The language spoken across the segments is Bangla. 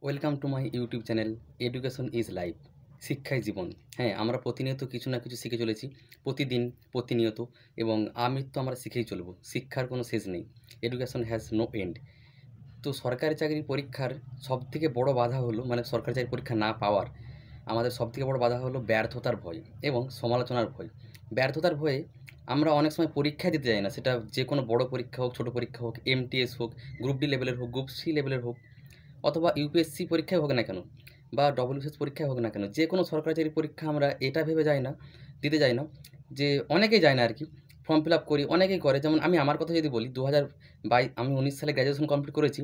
Welcome to my YouTube channel education is life. শিক্ষাই জীবন। হ্যাঁ, আমরা প্রতিনিয়ত কিছু না কিছু শিখে চলেছি, প্রতিদিন, প্রতিনিয়ত, এবং আমৃত্যু আমরা শিখেই চলব। শিক্ষার কোনো শেষ নেই। Education has no end. তো সরকারি চাকরির পরীক্ষার সবথেকে বড় বাধা হলো, মানে সরকারি চাকরির পরীক্ষা না পাওয়ার আমাদের সবথেকে বড় বাধা হলো ব্যর্থতার ভয় এবং সমালোচনার ভয়। ব্যর্থতার ভয়ে আমরা অনেক সময় পরীক্ষা দিতে যাই না, সেটা যে কোনো বড় পরীক্ষা হোক, ছোট পরীক্ষা হোক, এমটিএস হোক, গ্রুপ ডি লেভেলের হোক, গ্রুপ সি লেভেলের হোক, অথবা ইউপিএসসি পরীক্ষাই হোক না কেন, বা ডব্লিউবিসিএস পরীক্ষাই হোক না কেন, যে কোনো সরকারি চাকরির পরীক্ষা আমরা এটা ভেবে যাই না, দিতে যাই না, যে অনেকেই যায় না আর কি। ফর্ম ফিল আপ করি, অনেকেই করে। যেমন আমি আমার কথা যদি বলি, 2022 আমি 19 সালে গ্র্যাজুয়েশন কমপ্লিট করেছি।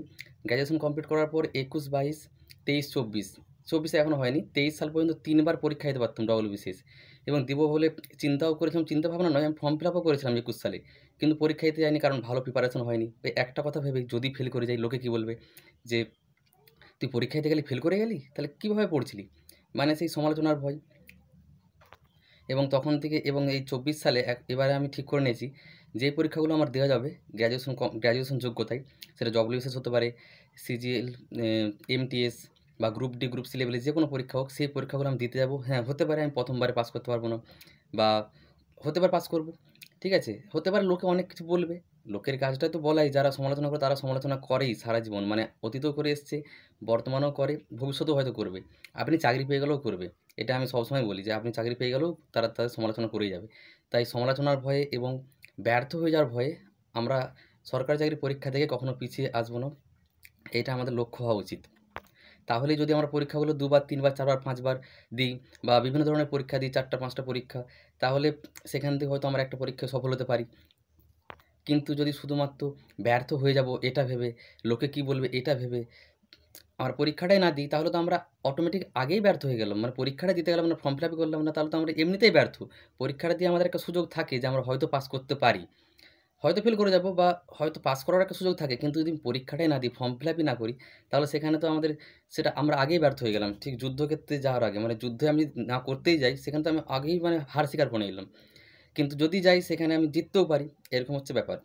গ্র্যাজুয়েশন কমপ্লিট করার পর 21, 22, 23, 24, 24 এখনও হয়নি, 23 সাল পর্যন্ত 3বার পরীক্ষা দিতে পারতাম ডব্লিউবিসিএস, এবং দেবো বলে চিন্তাও করেছিলাম। চিন্তা ভাবনা নয়, আমি ফর্ম ফিল আপও করেছিলাম 21 সালে, কিন্তু পরীক্ষা দিতে যাইনি, কারণ ভালো প্রিপারেশন হয়নি। ওই একটা কথা ভেবে, যদি ফেল করে যাই লোকে কী বলবে, যে তুই পরীক্ষা দিতে গেলি ফেল করে গেলি, তাহলে কীভাবে পড়ছিলি, মানে সেই সমালোচনার ভয়। এবং তখন থেকে, এবং এই 24 সালে এবারে আমি ঠিক করে নিয়েছি, যে পরীক্ষাগুলো আমার দেওয়া যাবে গ্র্যাজুয়েশন যোগ্যতায়, সেটা ডব্লিউবিসিএস হতে পারে, সিজিএল, এমটিএস, বা গ্রুপ ডি, গ্রুপ সি লেভেলে যে কোনো পরীক্ষা হোক, সেই পরীক্ষাগুলো আমি দিতে যাবো। হ্যাঁ, হতে পারে আমি প্রথমবারে পাস করতে পারবো না, বা হতে পারে পাস করব। ঠিক আছে? হতে পারে লোকে অনেক কিছু বলবে। লোকের কাজটা তো বলাই। যারা সমালোচনা করে তারা সমালোচনা করেই সারা জীবন। মানে অতীতেও করে এসছে, বর্তমানেও করে, ভবিষ্যতেও হয়তো করবে। আপনি চাকরি পেয়ে গেলেও করবে। এটা আমি সবসময় বলি, যে আপনি চাকরি পেয়ে গেলেও তারা তাদের সমালোচনা করেই যাবে। তাই সমালোচনার ভয়ে এবং ব্যর্থ হয়ে যাওয়ার ভয়ে আমরা সরকারি চাকরির পরীক্ষা থেকে কখনো পিছিয়ে আসবো না। এটা আমাদের লক্ষ্য হওয়া উচিত। তাহলেই যদি আমরা পরীক্ষাগুলো ২ বার, ৩ বার, ৪ বার, ৫ বার দিই, বা বিভিন্ন ধরনের পরীক্ষা দিই, ৪টা ৫টা পরীক্ষা, তাহলে সেখান থেকে হয়তো আমরা একটা পরীক্ষায় সফল হতে পারি। কিন্তু যদি শুধুমাত্র ব্যর্থ হয়ে যাব এটা ভেবে, লোকে কী বলবে এটা ভেবে আমরা পরীক্ষাটাই না দিই, তাহলে তো আমরা অটোমেটিক আগেই ব্যর্থ হয়ে গেলাম। মানে পরীক্ষাটা দিতে গেলাম না, ফর্ম ফিল আপই করলাম না, তাহলে তো আমরা এমনিতেই ব্যর্থ। পরীক্ষাটা দিয়ে আমাদের একটা সুযোগ থাকে যে আমরা হয়তো পাস করতে পারি। হয়তো ফেল করে যাব, বা হয়তো পাস করার একটা সুযোগ থাকে। কিন্তু যদি পরীক্ষাটাই না দিই, ফর্ম ফিল আপই না করি, তাহলে সেখানে তো আমাদের, সেটা আমরা আগেই ব্যর্থ হয়ে গেলাম। ঠিক যুদ্ধক্ষেত্রে যাওয়ার আগে, মানে যুদ্ধে আমি না করতেই যাই, সেখানে তো আমি আগেই মানে হার স্বীকার করে নিলাম। কিন্তু যদি যাই সেখানে আমি জিততেও পারি। এরকম হচ্ছে ব্যাপার।